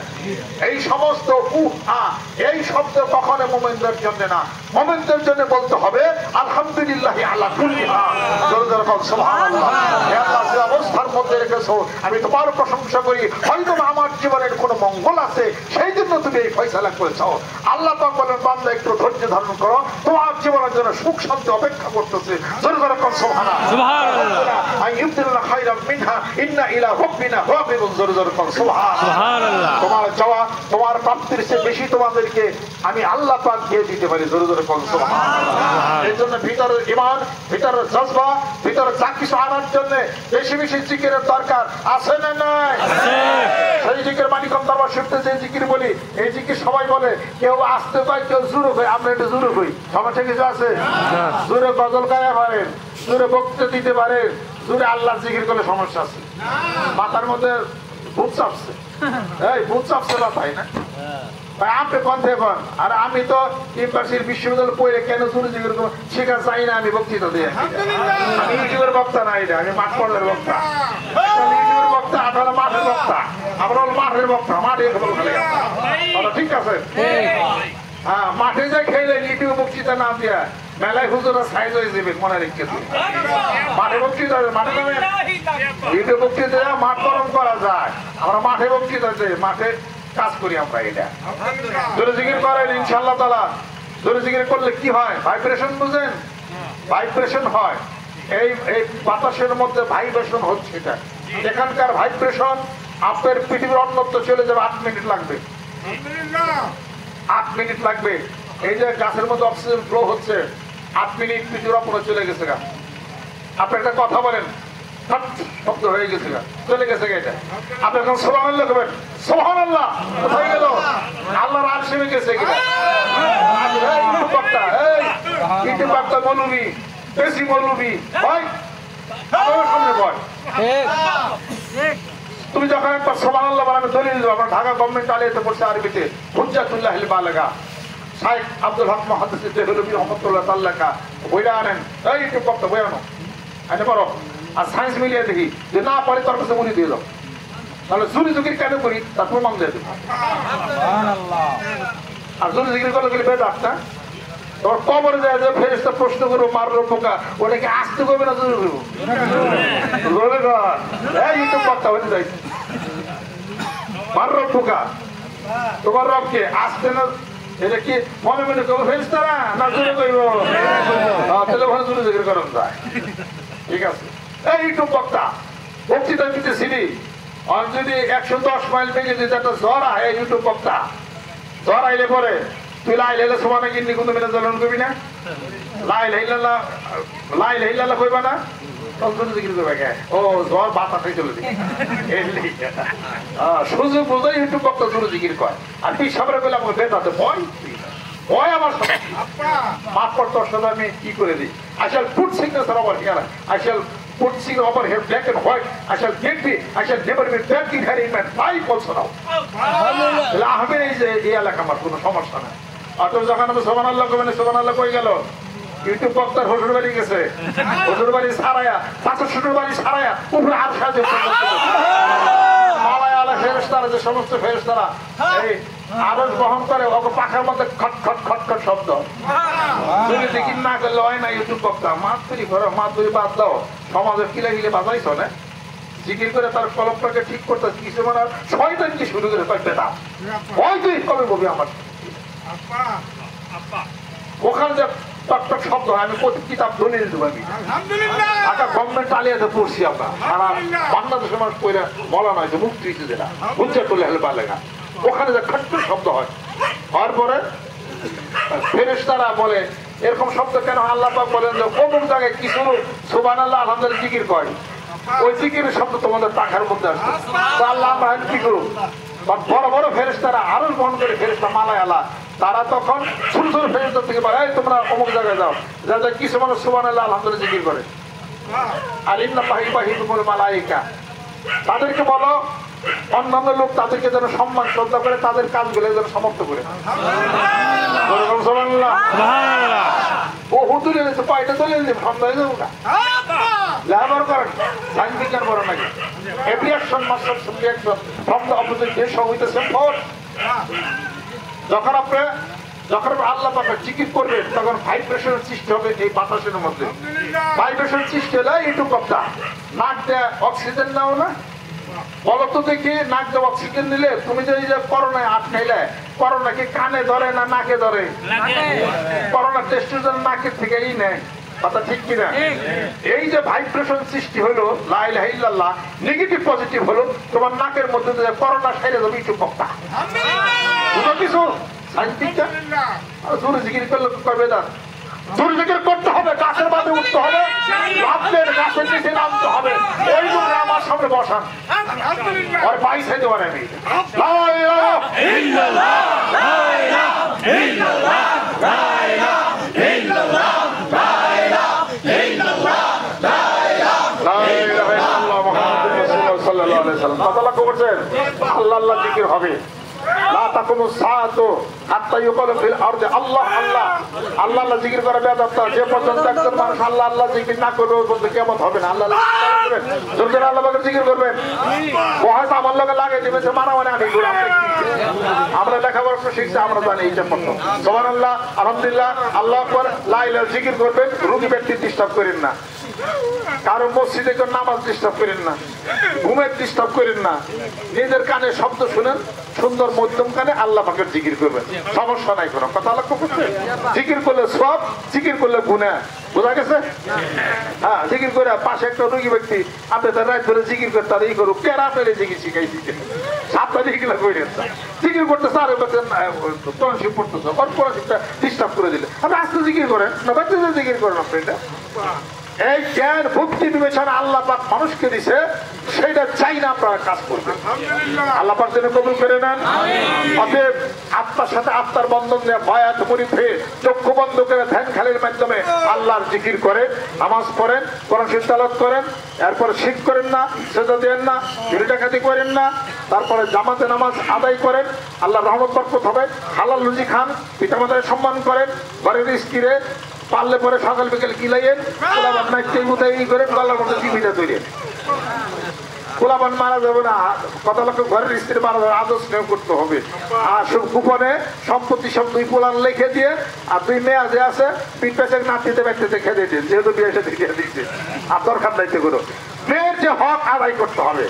এই সমস্ত এই শব্দ কখনো মোমেনদের জন্য না, মোমেনদের জন্য বলতে হবে আলহামদুলিল্লাহ আলা কুল্লি হাল। জোরে জোরে বল সুবহানাল্লাহ। হে আল্লাহ, যে অবস্থার মধ্যে রেখেছো আমি তোমার প্রশংসা করি, হয়তো আমার জীবনের কোনো মঙ্গল আছে সেই জন্য তুমি এই ফয়সালা করেছো। আল্লাহ পাক বলেন বান্দা একটু ধৈর্য ধারণ করো, তোমার জীবনের জন্য সুখ শান্তি অপেক্ষা করতেছে। জোরে জোরে বল সুবহানাল্লাহ। সুবহানাল্লাহ। আইয়ুবদিল্লাহ খায়রাম মিনহা ইন্না ইলা রাব্বিনা রাগিবুন। জোরে জোরে বল সুবহানাল্লাহ। তোমার চাওয়া, তোমার প্রাপ্তির চেয়ে বেশি তোমাদেরকে আমি আল্লাহ পাক দিয়ে দিতে পারি। জোরে জোরে বল সুবহানাল্লাহ। এই জন্য ভিতরের ঈমান, ভিতরের জজবা, ভিতরে যা কিছু আনার জন্য বেশি বেশি জিকিরের দরকার আছে না নাই? সেই জিকির মানিকম দরবার শরীফে যে জিকির বলি, এই জিকির সবাই বলে, কেউ আসতে পায়, কেউ জুরু কই, আমরা একটু জুরু কই, সমস্যা কিছু আছে? জুরে গজল গায়ে পারেন, জুরে বক্তৃতা দিতে পারেন, জুরে আল্লাহ জিকির করলে সমস্যা আছে? মাথার মধ্যে ভূত চাপছে, এই ভূত চাপছে না, তাই না? আপনি কন্থে কন, আর আমি তো ইউনিভার্সিটি বিশ্ববিদ্যালয় পড়ে কেন জুড়ে জিজ্ঞেস শেখা চাই না, আমি বক্তৃতা দিই। আমি ইউটিউবের বক্তা না, এটা আমি মাঠ পর্যায়ের বক্তা। ইউটিউবের বক্তা, আপনারা মাঠের বক্তা, আমরা হল মাঠের বক্তা, মাঠে ঠিক আছে। হ্যাঁ, মাঠে যাই খেলে ইউটিউবে বক্তৃতা না দিয়া মেলায় হুজুরা সাইজ হয়ে যাবে, মনে রেখেছে। মাঠে বক্তৃতা, মাঠে ইউটিউব বক্তৃতা মাঠ গরম করা যায়, আমরা মাঠে বক্তৃতা দিই, মাঠে কাজ করি আমরা। এটা জোরে জিকির করেন ইনশাআল্লাহ তাআলা। জোরে জিকির করলে কি হয়? ভাইব্রেশন বুঝেন? ভাইব্রেশন হয়, এই এই বাতাসের মধ্যে ভাইব্রেশন হচ্ছে। এটা এখানকার ভাইব্রেশন আপনার পৃথিবীর অন্যত্র চলে যাবে 8 মিনিট লাগবে। 8 মিনিট লাগবে। এই যে গাছের মধ্যে অক্সিজেন ফ্লো হচ্ছে, 8 মিনিট পৃথিবীর অপরে চলে গেছে গা। আপনি একটা কথা বলেন, শব্দ হয়ে গেছে গা, চলে গেছে গা। এটা আপনি এখন সুবহানাল্লাহ করবেন, সুবহানাল্লাহ কোথায় গেল? আল্লাহর আরশ নেমে গেছে কিনা? এই বক্তা, এই বক্তা মৌলবী, বেশি মৌলবী ভাই, আমার সামনে বল। তুমি যখন একবার সুবহানাল্লাহ বলে, আমি দলিল দেব, আমার ঢাকা গভর্নমেন্ট আলিয়াতে পড়ছে আরবিতে, হুজ্জাতুল্লাহিল বালিগা, শাইখ আব্দুল হক মুহাদ্দিস দেহলভী রহমাতুল্লাহ তাআলা বইটা আনেন। এই একটু বক্তা বই আনো, আনে পারো। আর সায়েন্স মিলিয়ে দেখি যে না পারে তার কাছে মুড়ি দিয়ে দাও, তাহলে জুরি জিকির কেন করি তার প্রমাণ দিয়ে দেবো। আর জুরি জিকির করলে গেলে বেদাত না? তোমার কবরে যায় যে ফেরেশতা প্রশ্ন করবো, মারলো পোকা, ওটাকে আসতে করবে না জুরি করবো? এই একটু বক্তা হতে যাইছে, মারলো পোকা, তোমার রবকে আসতে না, এটা কি মনে মনে করবো ফেরেশতারা না জুরি করবো? তাহলে ওখানে জুরি জিকির করেন যায়। ঠিক আছে, এই ইউটিউব বক্তা বক্তৃতা দিতেছিলি, আর যদি 110 মাইল বেগে যদি একটা জ্বর আয়, ইউটিউব বক্তা জ্বর আইলে পরে তুই লাই লাইলে সমানে কিনলি কিন্তু মেনে জ্বলন করবি না, লাই লাইলা কইবা না, ও জ্বর বাতা খাই চলে দিবি। সুযোগ বোঝাই ইউটিউব বক্তা জোরে জিকির কয়। আর তুই সামনে পেলে আমাকে বেদাতে ভয় ভয় আমার সাথে মাফ করতে আসলে আমি কি করে দিই। I shall put signature over here. I shall put signature over here, black and white. I shall get me. I shall never be back in here in my life also now. Ahmed এই যে এই এলাকা আমার কোনো সমস্যা নাই। আর তোর যখন আমি সুবহানাল্লাহ কইবেন, সুবহানাল্লাহ কই গেল? ইউটিউব বক্তার শ্বশুর বাড়ি গেছে, শ্বশুর বাড়ি ছাড়ায়া, চাচা শ্বশুর বাড়ি ছাড়ায়া উপরে আর সাহায্য ফেরেশতারা, যে সমস্ত ফেরেশতারা এই আরজ বহন করে, ওকে পাখার মধ্যে খট খট খট খট শব্দ। যদি জিকির না করলে হয় না ইউটিউব বক্তা, মাছ তৈরি করো, মাছ তৈরি বাদ দাও, সমাজের কিলে কিলে বাজাইছ না, জিকির করে তার কলমটাকে ঠিক করতে কিছু মানে শয়তান কি শুরু করে বেটা ওই তুই কবে বলবি আমার ওখানে যে টকটক শব্দ হয়, আমি প্রতি কিতাব দলিল দেবো। আমি ঢাকা গভর্নমেন্ট আলিয়াতে পড়ছি আমরা, সারা বাংলাদেশের মানুষ পড়ে বলা নয় যে মুক্তি হয়েছে যেটা বুঝতে চলে হলে পারলেগা, ওখানে যে খট্ট শব্দ হয়, হওয়ার পরে ফেরেশতারা বলে এরকম শব্দ কেন? আল্লাহ পাক বলেন যে অমুক জায়গায় কিছু সুবহানাল্লাহ আলহামদুলিল্লাহ জিকির কয়, ওই জিকিরের শব্দ তোমাদের পাখার মধ্যে আসছে। তো আল্লাহ আমরা কি করব? বড় বড় ফেরেশতারা আরো বহন করে ফেরেশতা মালায় আলা তারা তখন ছোট ছোট ফেরেশতা থেকে বলে, তোমরা অমুক জায়গায় যাও, যাতে কিছু মানুষ সুবহানাল্লাহ আলহামদুলিল্লাহ জিকির করে। আর ইন্নাল্লাহি ওয়াহিদুল মালায়েকা, তাদেরকে বলো অন্যান্য লোক তাদেরকে যেন সম্মান শ্রদ্ধা করে, তাদের কাজগুলো যেন সমাপ্ত করে। ও হুদুরে পায়টা চলে যেতে সন্ধ্যা হয়ে যাবো না, লেবার করেন সাইন্স বিজ্ঞান বড় নাকি every action must have some reaction from the opposite যে সব হইতেছে ফোর্স। যখন আপনি আল্লাহ পাকের জিকির করবেন তখন ভাইব্রেশনের সৃষ্টি হবে এই বাতাসের মধ্যে। ভাইব্রেশন সৃষ্টি হলে এইটুকু কথা, নাক দেয় অক্সিজেন নাও না, বলো তো দেখি নাক দিয়ে অক্সিজেন নিলে তুমি যে এই যে করোনায় আটকাইলে, করোনা কি কানে ধরে না নাকে ধরে? করোনা টেস্টের জন্য নাকের থেকেই নেয়, কথা ঠিক কিনা? এই যে ভাইব্রেশন সৃষ্টি হলো লা ইলাহা ইল্লাল্লাহ, নেগেটিভ পজিটিভ হলো, তোমার নাকের মধ্যে দিয়ে করোনা সেরে যাবে একটু বক্তা। বুঝো কিছু সাইন্টিফিক জোরে জিকির করলে করবে না, জোরে জিকির করতে হবে, গাছের মাঝে উঠতে হবে, লাফলের গাছের নিচে নামতে হবে। ওই জন্য আমার সামনে বসান আর বাইশ হইতে পারে আমি লা ইলাহা ইল্লাল্লাহ, লা ইলাহা ইল্লাল্লাহ, লা ইলাহা ইল্লাল্লাহ, লা ইলাহা ইল্লাল্লাহ, লা ইলাহা ইল্লাল্লাহ মুহাম্মাদুর রাসূলুল্লাহ সাল্লাল্লাহু আলাইহি ওয়াসাল্লাম। কথা লক্ষ্য করছেন? আল্লাহ আল্লাহ জিকির হবে। লা তাকুমু সাআতু হাত্তা ইউকালু ফিল আরদি আল্লাহ আল্লাহ, আল্লাহ আল্লাহ জিকির করা বেদাত। যে পর্যন্ত একজন মানুষ আল্লাহ আল্লাহ জিকির না করবে ওই পর্যন্ত কিয়ামত হবে না। আল্লাহ করবেন, যখন আল্লাহ পাকের জিকির করবেন, ও হয়তো আমার লগে লাগে দিবে যে মারামারি আমি গুলো আমরা লেখাপড়া শিখছি, আমরা জানি এইটা পড়তো। সুবহানাল্লাহ আলহামদুলিল্লাহ আল্লাহু আকবার লা ইলাহা জিকির করবেন, রোগী ব্যক্তি ডিস্টার্ব করেন না, কারো মসজিদে কেউ নামাজ ডিস্টার্ব করেন না, ঘুমের ডিস্টার্ব করেন না, নিজের কানে শব্দ শুনেন, সুন্দর মধ্যম কানে আল্লাহ পাকের জিকির করবেন, সমস্যা নাই কোনো। কথা লক্ষ্য করছে? জিকির করলে সব, জিকির করলে গুনাহ, বোঝা গেছে? হ্যাঁ, জিকির করে পাশে একটা রোগী ব্যক্তি আপনি তার রাত ধরে জিকির করতে আর এই করুক, কেরা পেলে জিকির শিখাইছি সাতটা জিকির করেন, জিকির করতেছে আর তনশিব পড়তেছে, পড়াশিবটা ডিস্টার্ব করে দিলে আপনি আস্তে জিকির করেন না, বাচ্চাদের জিকির করেন আপনি। এটা এই জ্ঞান ভক্তি বিবেচনা আল্লাহ পাক মানুষকে দিছে, সেটা চাই না আপনারা কাজ করবেন। আল্লাহ পাক যেন কবুল করে নেন। অতএব আত্মার সাথে আত্মার বন্ধন দিয়ে বায়াত মুরিদ হয়ে চক্ষু বন্ধ করে ধ্যান খালির মাধ্যমে আল্লাহর জিকির করেন, নামাজ পড়েন, কোরআন শরীফ তেলাওয়াত করেন, এরপরে শিরক করেন না, সেজদা দেন না, চুরি ডাকাতি করেন না, তারপরে জামাতে নামাজ আদায় করেন, আল্লাহর রহমত বরকত হবে, হালাল রুজি খান, পিতামাতার সম্মান করেন, ঘরের স্ত্রীরে পারলে পরে সকাল বিকেল কিলাইয়েন, কোলাবান নাইতেই মুতাই করেন, গলার মধ্যে টিভিটা তৈরি। কোলাবান মারা যাবে না, কত লক্ষ ঘরের স্ত্রী মারা যাবে, আদর স্নেহ করতে হবে। আর সব গোপনে সম্পত্তি সব দুই পোলান লিখে দিয়ে, আর দুই মেয়া যে আছে পিঠ পেঁচে নাতিতে ব্যক্তিতে খেতে দিন, যেহেতু বিয়ে সাথে দিয়ে দিচ্ছে, আর দরকার দায়িত্ব করো। মেয়ের যে হক আদায় করতে হবে,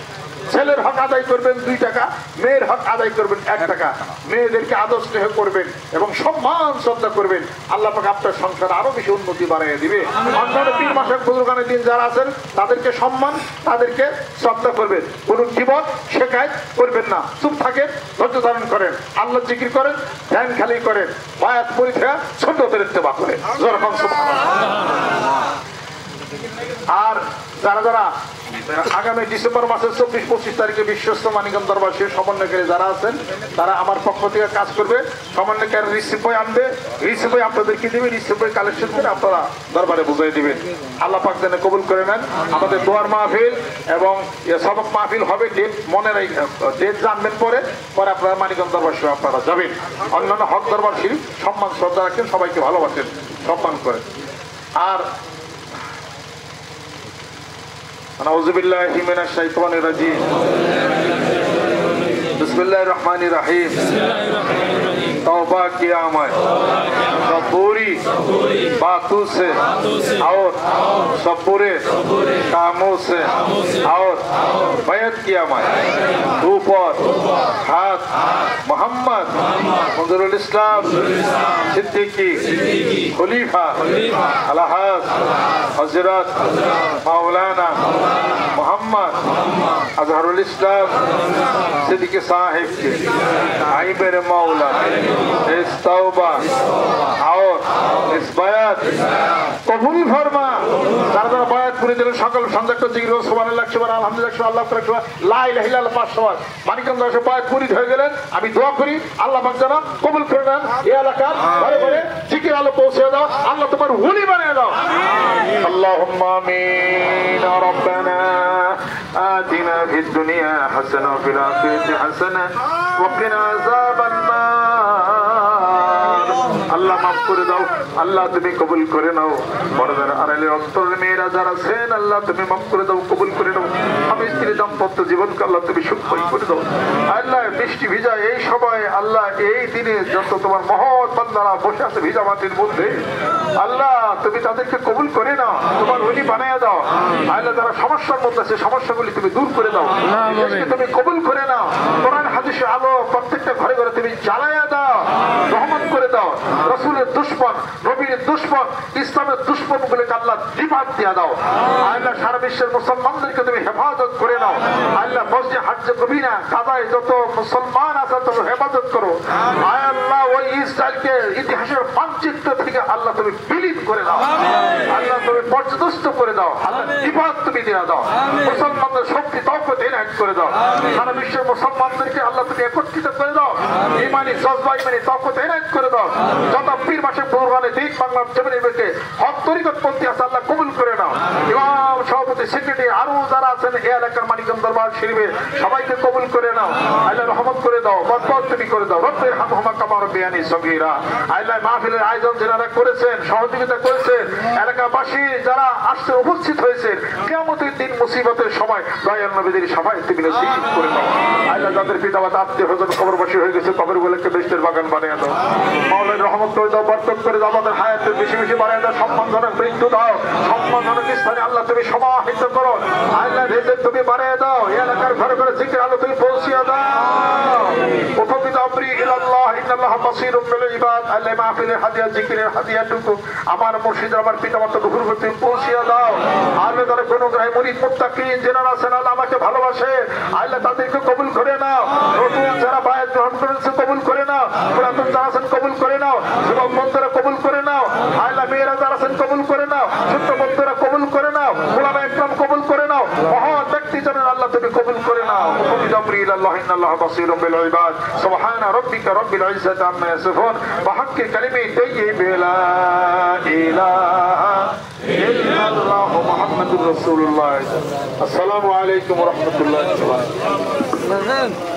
ছেলের হক আদায় করবেন 2 টাকা, মেয়ের হক আদায় করবেন 1 টাকা। মেয়েদেরকে আদর স্নেহ করবেন এবং সম্মান শ্রদ্ধা করবেন, আল্লাহ পাক আপনার সংসার আরো বেশি উন্নতি বাড়াইয়া দিবে। অন্যান্য 3 মাসের বুজুর্গানের দিন যারা আছেন তাদেরকে সম্মান, তাদেরকে শ্রদ্ধা করবেন, কোন জীবন শেখায় করবেন না, চুপ থাকেন, ধৈর্য ধারণ করেন, আল্লাহ জিকির করেন, ধ্যান খালি করেন, বায়াত পরীক্ষা সুন্নতের ইত্তেবা করেন। আর যারা যারা আগামী ডিসেম্বর মাসের 24-25 তারিখে বিশ্বস্ত মানিকগঞ্জ দরবার সমন্বয়কারী যারা আছেন তারা আমার পক্ষ থেকে কাজ করবে, সমন্বয়কারী রিসিভ বই আনবে, রিসিভ বই আপনাদেরকে দিবে, রিসিভ বই কালেকশন করে আপনারা দরবারে বুঝিয়ে দিবেন। আল্লাহ পাক যেন কবুল করে নেন। আমাদের দোয়ার মাহফিল এবং সবক মাহফিল হবে, ডেট মনে ডেট জানবেন পরে আপনারা মানিকগঞ্জ দরবার আপনারা যাবেন। অন্যান্য হক দরবার শরীফ সম্মান শ্রদ্ধা রাখেন, সবাইকে ভালোবাসেন, সম্মান করেন। আর আউযু বিল্লাহি মিনাশ শাইতানির রাজিম, বিসমিল্লাহির রহমানির রহিম। तौबा किया मैं सब बुरी बातों से और सब बुरे कामों से और बैत किया मैं ऊपर हाथ मोहम्मद मंजरुल इस्लाम सिद्दीकी खलीफा अलहाज हजरत मौलाना मोहम्मद अजहरुल इस्लाम सिद्दीकी साहिब के आई मेरे मौला इस तौबा और इस बयात कबूल फरमा। যারা যারা বায়াত দিনের সকাল সন্ধ্যা একটা জিকির সুবহানাল্লাহ 100 বার আলহামদুলিল্লাহ 100 আল্লাহু আকবার 100 লা ইলাহা ইল্লাল্লাহ 500 বার মানিকগঞ্জ এসে পায় পুরি হয়ে গেলেন আমি দোয়া করি আল্লাহ পাক যেন কবুল করে নেন এই এলাকার ঘরে ঘরে জিকির আলো পৌঁছে দাও আল্লাহ তোমার ওলি বানিয়ে দাও আল্লাহুম্মা আমিন রব্বানা আতিনা ফিদ দুনিয়া হাসানা ওয়া ফিল আখিরাতি হাসানা ওয়া কিনা আযাবান নার আল্লাহ মাফ করে দাও আল্লাহ তুমি কবুল করে নাও পর্দার আড়ালে অন্তরের মেয়েরা যারা আছেন আল্লাহ তুমি মাফ করে দাও কবুল করে নাও স্বামী স্ত্রী দাম্পত্য জীবনকে আল্লাহ তুমি সুখময় করে দাও আল্লাহ বৃষ্টি ভিজা এই সময় আল্লাহ এই দিনে যত তোমার মহৎ বান্দারা বসে আছে ভিজা মাটির মধ্যে আল্লাহ তুমি তাদেরকে কবুল করে নাও তোমার ওলি বানিয়ে দাও আল্লাহ যারা সমস্যার মধ্যে আছে সমস্যাগুলি তুমি দূর করে দাও তুমি কবুল করে নাও কোরআন হাদিসের আলো প্রত্যেকটা ঘরে ঘরে তুমি জ্বালাইয়া দাও রহমত করে দাও রাসূলের দুশমন নবীর দুশমন ইসলামের দুশমন গুলোকে আল্লাহ দিবাদ দিয়া দাও আল্লাহ সারা বিশ্বের মুসলমানদেরকে তুমি হেফাজত করে নাও আল্লাহ মসজিদ হজ্জে কবিরা কাজায় যত মুসলমান আছে তত হেফাজত করো আয় আল্লাহ ওই ইসরায়েলকে ইতিহাসের মানচিত্র থেকে আল্লাহ তুমি বিলীন করে দাও আল্লাহ তুমি পর্যদস্ত করে দাও আল্লাহ দিবাদ তুমি দিয়া দাও মুসলমানদের শক্তি তাওকত এনায়েত করে দাও সারা বিশ্বের মুসলমানদেরকে আল্লাহ তুমি একত্রিত করে দাও ইমানি জজবা ইমানি তাওকত এনায়েত করে দাও যত পীর মাসে পূর্বানে দিন বাংলার জমিনের বুকে হক তরিকতপন্থী আছে আল্লাহ কবুল করে নাও ইমাম সভাপতি সেক্রেটারি আরো যারা আছেন এই এলাকার মানিকগঞ্জ দরবার শরীফে সবাইকে কবুল করে নাও আল্লাহ রহমত করে দাও বরকত তুমি করে দাও রব্বির হামহুমা কামা রাব্বিয়ানি সগীরা আল্লাহ মাহফিলের আয়োজন যারা করেছেন সহযোগিতা করেছেন এলাকাবাসী যারা আসছে উপস্থিত হয়েছেন কিয়ামতের দিন মুসিবতের সময় দয়াল নবীদের সবাই তুমি নসিব করে দাও আল্লাহ যাদের পিতামাতা আত্মীয় স্বজন কবরবাসী হয়ে গেছে কবরগুলোকে বেহেশতের বাগান বানিয়ে দাও মাওলানা রহমত করে দাও বরকত করে দাও আমাদের হায়াতের বেশি বেশি বাড়িয়ে দাও সম্মানজনক মৃত্যু দাও সম্মানজনক স্থানে আল্লাহ তুমি সমাহিত করো আল্লাহ রিজিক তুমি বাড়িয়ে দাও এই এলাকার ঘরে ঘরে জিকির আলো তুমি পৌঁছিয়ে দাও উপবিদ আমরি ইলাল্লাহ ইন্নাল্লাহ বাসীরুম বিল ইবাদ আল্লাহ মাহফিলের হাদিয়া জিকিরের হাদিয়াটুকু আমার মুর্শিদ আমার পিতামাতা রূহের প্রতি পৌঁছিয়ে দাও আল্লাহ যারা গুণগ্রাহী মুরিদ মুত্তাকিন যারা আছেন আল্লাহ আমাকে ভালোবাসে আল্লাহ তাদেরকে কবুল করে নাও নতুন যারা বায়াত গ্রহণ করেছে কবুল করে নাও পুরাতন যারা আছেন কবুল করে নাও যুবক বন্ধুরা কবুল করে নাও আল্লাহ মেয়েরা যারা আছেন কবুল করে নাও ছোট্ট বন্ধুরা কবুল করে নাও ওলামা ইকরাম কবুল করে নাও মহান ব্যক্তি জানেন আল্লাহ তুমি কবুল করে নাও উপবিদ আমরি ইলাল্লাহ ইন্নাল্লাহ বাসীরুম বিল ইবাদ সুবহানা রাব্বিকা রাব্বিল ইজ্জাতি আম্মা ইয়াসিফুন ওয়া হাক্কি কালিমাতি তাইয়্যিবা লা ইলাহা ইল্লাল্লাহ মুহাম্মাদুর রাসূলুল্লাহ আসসালামু আলাইকুম ওয়া রাহমাতুল্লাহি ওয়া বারাকাতুহু